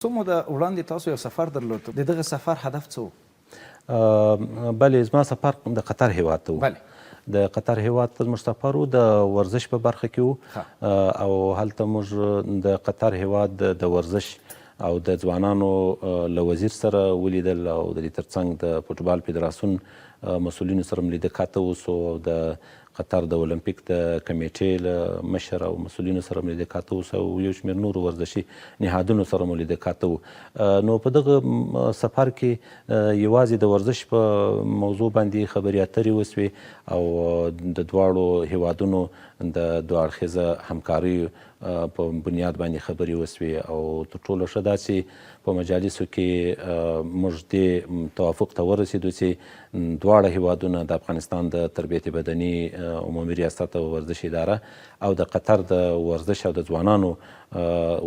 څو موده وړاندې تاسو یو سفر درلود، د دغه سفر هدف څه و؟ بلې زما سفر د قطر هیواد ته و. د قطر هیواد ته زموږ سفر و، د ورزش په برخه کې و، او هلته موږ د قطر هیواد د ورزش او د ځوانانو له وزیر سره ولیدل، او د دې ترڅنګ د فوټبال فدراسیون مسؤلینو سره مو لیده کاته وسو، او د قطر د اولمپیک د کمیټې له مشر او مسؤلینو سره مو لیده کاته وسو، او یو شمېر نورو ورزشي نهادونو سره مو لیده کاته و. نو په دغه سفر کې یوازې د ورزش په موضوع باندې خبرې اترې وسوې، او د دواړو هیوادونو د دوه اړخیزه همکاریو په بنیاد باندې خبرې وسوې، او تر ټولو ښه دا چې په مجالسو کې موږ دې توافق ته ورسېدو چې دواړه هیوادونه د افغانستان د تربیت بدني عمومي ریاست او ورزش اداره او د قطر د ورزش او د ځوانانو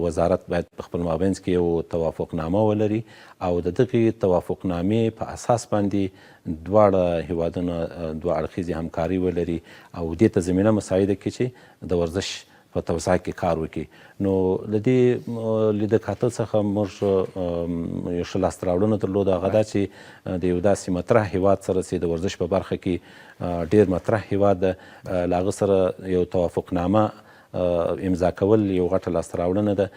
وزارت باید په خپل مابینځ کې یو توافقنامه ولري، او د دغې توافقنامې په اساس باندې دواړه هیوادونه دوه اړخیزې همکاري ولري، او دې ته زمینه مساعده کړي چې د ورزش په توسعه کې کار وکړي. نو له دې لیده کاته څخه موږ یو ښه لاسته راوړنه درلوده، هغه دا چې د یو داسې مطرح هیواد سره چې د ورزش په برخه کې ډېر مطرح هیواد ده، له هغه سره یو توافقنامه امضا کول یو غټه لاسته راوړنه ده.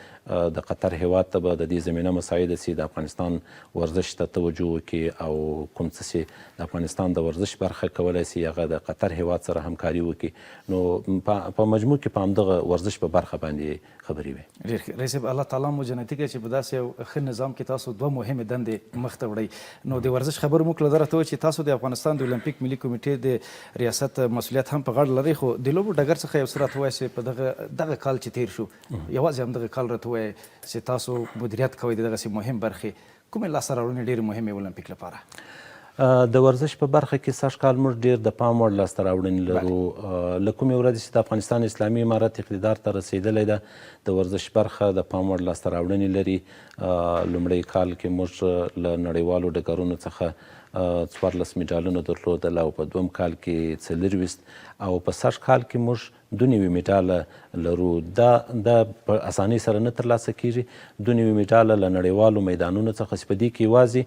د قطر هیواد ته به د دې زمینه مساعده سي د افغانستان ورزش ته توجه وکړي، او کوم څه چې د افغانستان د ورزش برخه کولی سي هغه د قطر هیواد سره همکاري وکړي. نو په مجموع کې په همدغه ورزش په برخه باندې خبرې وې. ډېر ښه. رئیس صاحب، الله تعالی مو جنتي کړي چې په داسې یو ښه نظام کې تاسو دوه مهمې دندې مخ ته وړئ. نو د ورزش خبرو موږ له دغه ته چې تاسو د افغانستان د اولمپیک ملي کمیټې د ریاست مسؤلیت هم په غاړه لرئ، خو د لوبو ډګر څخه یو څه راته ووایئ چې په دغه کال چې تیر شو، یوازې همدغه کال راته ووایئ چې تاسو مدیریت کوئ د دغسې مهم برخې، کومې لاسته راوړنې ډېرې مهمې اولمپیک لپاره؟ د ورزش په برخه کې سږ کال موږ ډېر د پام وړ لاسته راوړنې لرو. له کومې ورځې چې د افغانستان اسلامي امارت اقتدار ته رسېدلی ده، د ورزش برخه د پام وړ لاسته راوړنې لري. لومړی کال کې موږ له نړیوالو ډګرونو څخه 14 میډالونه درلودل، او په دویم کال کې 24، او په سږ کال کې موږ 2 میډاله لرو. دا په اسانۍ سره نه ترلاسه کیږي. 2 میډاله له نړیوالو میدانونو څخه چې په دې کې یوازې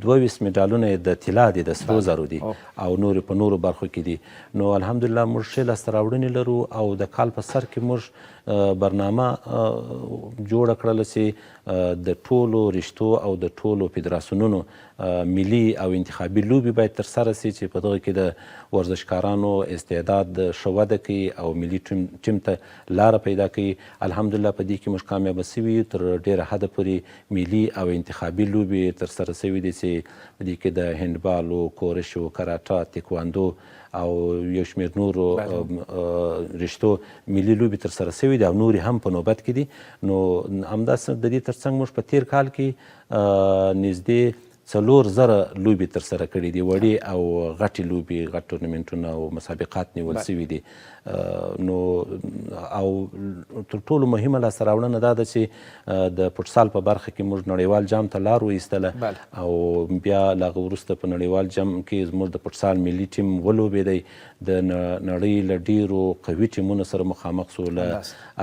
22 میډالونه یې د طلا دي، د سرو زرو دي، او نور په نورو برخو کې دي. نو الحمدلله موږ ښې لاسته راوړنې لرو، او د کال په سر کې موږ برنامه جوړه کړله چې د ټولو رشتو او د ټولو فدراسیونونو ملي او انتخابي لوبې باید ترسره سي، چې په دغه کې د ورزشکارانو استعداد ښه وده کوي او ملي ټیم ته لاره پیدا کوي. الحمدلله په دې کې موږ کامیابه سوي یو. تر ډېره حده پورې ملي او انتخابي لوبې ترسره سوي دي، چې په دې کې د هندبالو، کورش، کراټه، تیکواندو او یو شمېر نورو رشتو ملي لوبې ترسره سوي دي، او نورې هم په نوبت کې دي. نو همداسې د دې ترڅنګ موږ په تیر کال کې نږدې 4,000 لوبې ترسره کړي دي، وړې او غټې لوبې، غټ ټورنمنټونه او مسابقات نیول سوي دي. نو او تر ټولو مهمه لاسته راوړنه دا ده چې د فوټسال په برخه کې موږ نړیوال جام ته لار وایستله، او بیا له هغه وروسته په نړیوال جام کې زموږ د فوټسال ملي ټیم ولوبېدی. د نړۍ له ډیرو قوي ټیمونو سره مخامخ سو، له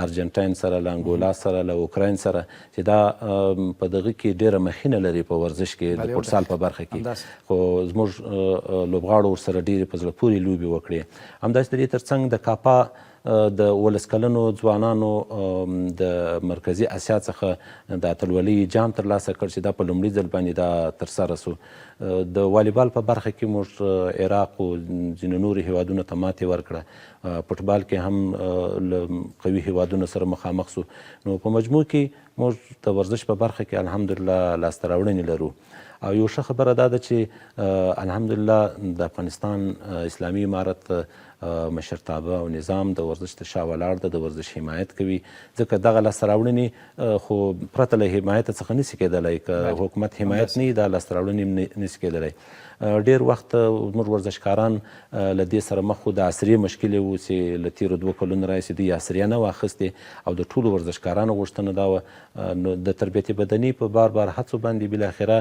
ارجنټاین سره، له انګولا سره، له اوکراین سره، چې دا په دغه کې ډیره مخینه لري په ورزش کې د فوټسال په برخه کې. خو زموږ لوبغاړو ورسره ډیرې په زړه پورې لوبې وکړې. همداسې د دې ترڅنګ د کاپا د 19 کلنو ځوانانو د مرکزي اسیا څخه د اتلولۍ جام ترلاسه کړ، چې دا په لومړي ځل باندې دا ترسره سو. د والیبال په برخه کې موږ عراق او ځینو نورو هیوادونو ته ماتې ورکړه. فوټبال کې هم له قوي هیوادونو سره مخامخ سو. نو په مجموع کې موږ د ورزش په برخه کې الحمدلله لاسته راوړنې لرو. او یو ښه خبره دا ده چې الحمدلله د افغانستان اسلامي امارت مشرتابه او نظام د ورزش ته شا ولاړ ده، د ورزش حمایت کوي، ځکه دغه لاسته راوړنې خو پرته له حمایته څخه نسي کېدلی. که حکومت حمایت نه وي، دا لاسته راوړنې نسي کېدلی. ډېر وخت زموږ ورزشکاران له دې سره مخ وو، د عصري مشکلې وو چې له تېرو 2 کلونو راهیسې دوی عصریه نه وه اخیستې، او د ټولو ورزشکارانو غوښتنه دا وه. نو د تربیت بدني په بار هڅو باندې بالاخره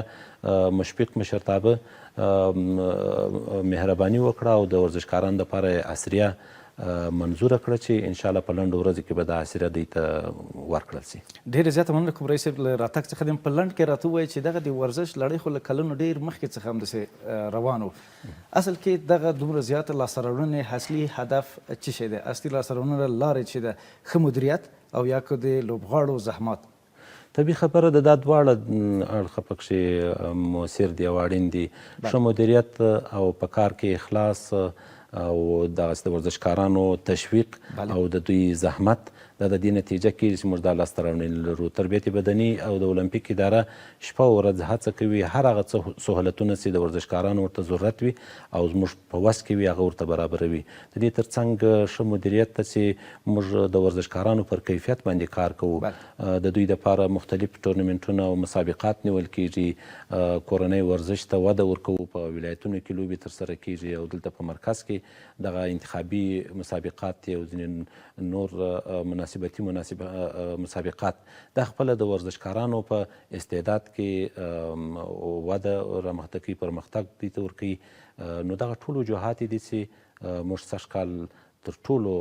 مشفق مشرتابه مهرباني وکړه، او د ورزشکارانو دپاره عصریه منظوره کړه چې انشاءالله په لنډو ورځو کې به دا حاصله دوی ته ورکړل شي. ډېرې زیاته مننه کوم رئیس صاحب له راتګ څخه دې په لنډ کې راته ووایي چې دغه د ورزش لړۍ خو له کلونو ډېر مخکې څخه همداسې روان و. اصل کې دغه دومره زیاته لاسته راوړنې اصلي هدف څه شی دی؟ اصلي لاسته راوړنه لارې چې ده ښه مدیریت او یا که د لوبغاړو زحمات؟ طبیعي خبره ده دا دواړه اړخه پکښې مؤثر دي او اړین دي. ښه مدیریت او په کار کې اخلاص او دغسې د ورزشکارانو تشویق او د دوی زحمت دا د دې نتیجه کېږي چې موږ دا لاسته راوړنې لرو. تربیت بدني او د اولمپیک اداره شپه او ورځ هڅه کوي هر هغه سهولتونه چې د ورزشکارانو ورته ضرورت وي او زموږ په وس کې وي هغه ورته برابروي. د دې ترڅنګ ښه مدیریت ته چې موږ د ورزشکارانو پر کیفیت باندې کار کوو. د دوی دپاره مختلف ټورنمنټونه او مسابقات نیول کېږي. کورنۍ ورزش ته وده ورکوو. په ولایتونو کې لوبې ترسره کېږي او دلته په مرکز کې دغه انتخابي مسابقات او ځینې نور مناسبتي مسابقات دا خپله د ورزشکارانو په استعداد کې وده رامخته کوي، پرمختګ دوی ته ورکوي. نو دغه ټول وجوهات دي چې موږ سږ کال تر ټولو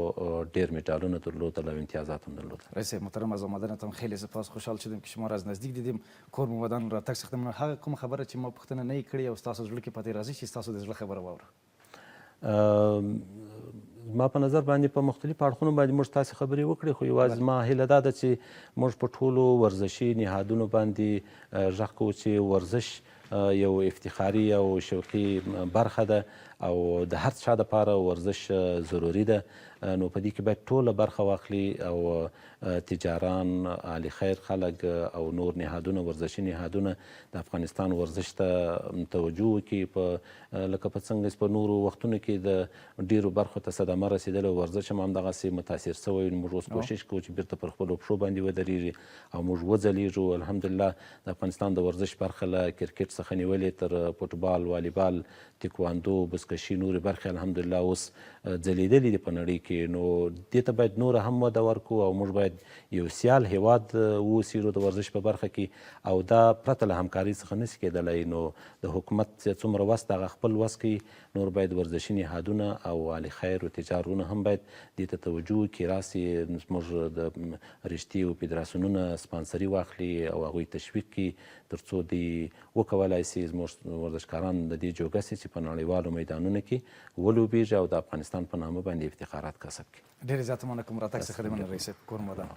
ډېر مډالونه درلودل او امتیازات هم درلودل. رئیس صاحب محترم از آمدنتان خیلی سپاس. خوشحال شدیم که شما را از نزدیک دیدیم. کور مو بدن راتګ څخه مننه. هغه کومه خبره چې ما پوښتنه نه یې کړې او ستاسو زړه کې پاتې راځي چې ستاسو د زړه خبره واوره؟ ما په نظر باندې په مختلفو اړخونو باندې موږ تاسې خبرې وکړې خو یوازې زما هیله دا ده چې موږ په ټولو ورزشي نهادونو باندې غږ کوو چې ورزش یو افتخاري او شوقي برخه ده او د هر چا دپاره ورزش ضروري ده. نو په دې کې باید ټوله برخه واخلي او تجاران، اهل خیر خلک او نور نهادونه، ورزشي نهادونه د افغانستان ورزش ته توجه وکړي. لکه په څنګه چې په نورو وختونو کې د ډېرو برخو ته صدمه رسېدلې او ورزش هم همدغسې متاثر سوی. موږ اوس کوشش کوو چې بیرته پر خپلو پښو باندې ودرېږي او موږ وځلیږو. الحمدلله د افغانستان د ورزش برخه له کرکټ څخه نیولې تر فوټبال، والیبال، تیکواندو، بزکشي، نورې برخې الحمدلله اوس ځلیدلې دي په نړۍ کې. نو دې ته باید نوره هم وده ورکړو او موږ باید یو سیال هیواد واوسېږو د ورزش په برخه کې او دا پرته له همکارۍ څخه نشي کېدلی. نو د حکومت څومره وس د هغه خپل وس کوي. نور باید ورزشي نهادونه او اهل خیر او تجارونه هم باید دې ته توجه وکړي، راسي زموږ د رشتې او فدراسیونونه سپانسري واخلي او هغوی تشویق کړي تر څو دوی وکولی سي زموږ ورزشکاران د دې جوګه سي چې په نړیوالو میدانونو کې ولوبېږي او د افغانستان په نامه باندې افتخارات کسب کړي. ډېرې زیاته مننه کوم راتګ څخه دې مننه رئیس صاحب. کور مو ودان.